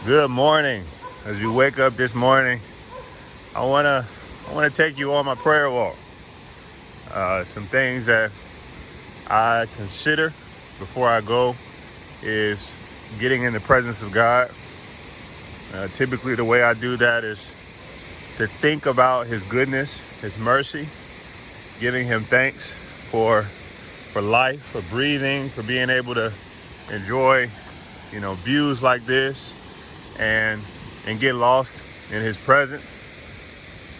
Good morning. As you wake up this morning, I wanna take you on my prayer walk. Some things that I consider before I go is getting in the presence of God. Typically, the way I do that is to think about His goodness, His mercy, giving Him thanks for life, for breathing, for being able to enjoy, views like this, and get lost in His presence.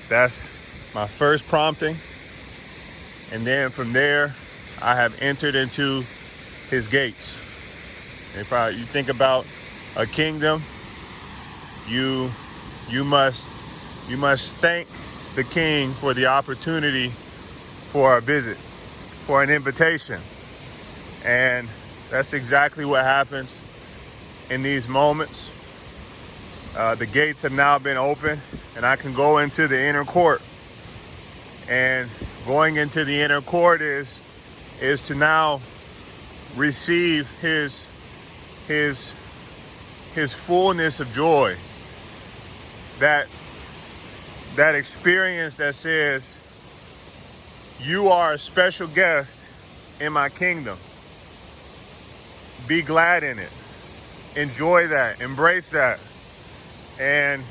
That's my first prompting. And then from there, I have entered into His gates. And you think about a kingdom, you must thank the King for the opportunity for a visit, for an invitation. And that's exactly what happens in these moments. The gates have now been opened, and I can go into the inner court. And going into the inner court is to now receive his fullness of joy. That experience that says, you are a special guest in my kingdom. Be glad in it. Enjoy that. Embrace that. And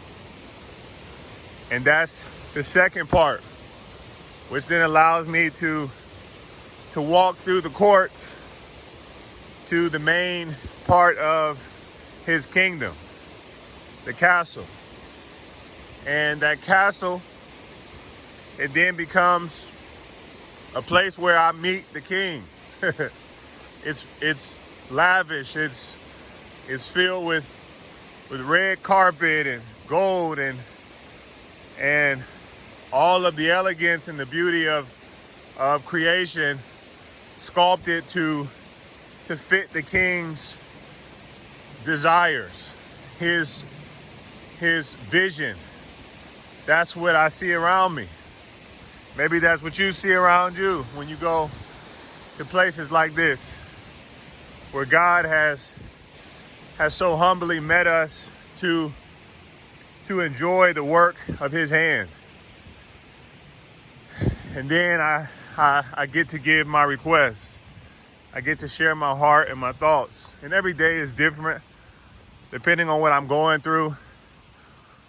that's the second part, which then allows me to walk through the courts to the main part of His kingdom, the castle. And that castle, it then becomes a place where I meet the King. It's lavish. It's filled with red carpet and gold and all of the elegance and the beauty of creation sculpted to fit the King's desires, his vision. That's what I see around me. Maybe that's what you see around you when you go to places like this, where God has so humbly met us to enjoy the work of His hand. And then I get to give my requests. I get to share my heart and my thoughts. And every day is different, depending on what I'm going through,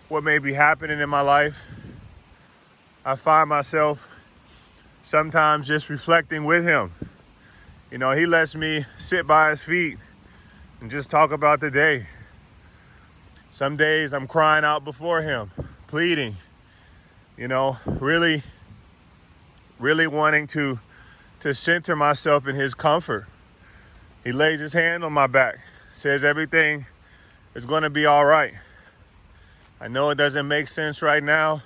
what may be happening in my life. I find myself sometimes just reflecting with Him. He lets me sit by His feet and just talk about the day. Some days I'm crying out before Him, pleading, really wanting to center myself in His comfort. He lays His hand on my back, says everything is going to be all right. I know it doesn't make sense right now,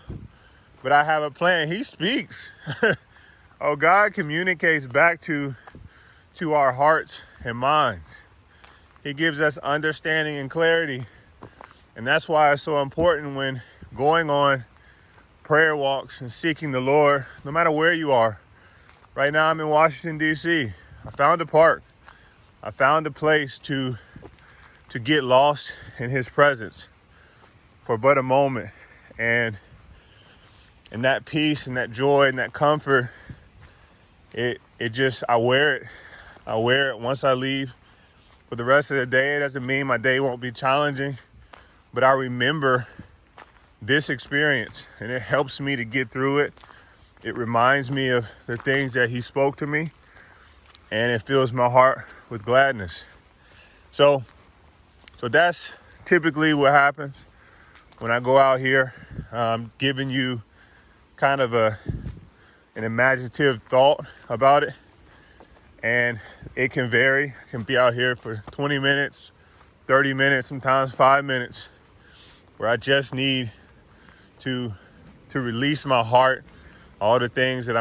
but I have a plan. He speaks. Oh, God communicates back to our hearts and minds. He gives us understanding and clarity. And that's why it's so important when going on prayer walks and seeking the Lord, no matter where you are. Right now I'm in Washington, D.C. I found a park. I found a place to get lost in His presence for but a moment. And that peace and that joy and that comfort, I wear it. I wear it once I leave. For the rest of the day, it doesn't mean my day won't be challenging, but I remember this experience, and it helps me to get through it. It reminds me of the things that He spoke to me, and it fills my heart with gladness. So that's typically what happens when I go out here. Giving you kind of an imaginative thought about it. And it can vary. I can be out here for 20 minutes, 30 minutes, sometimes 5 minutes, where I just need to release my heart, all the things that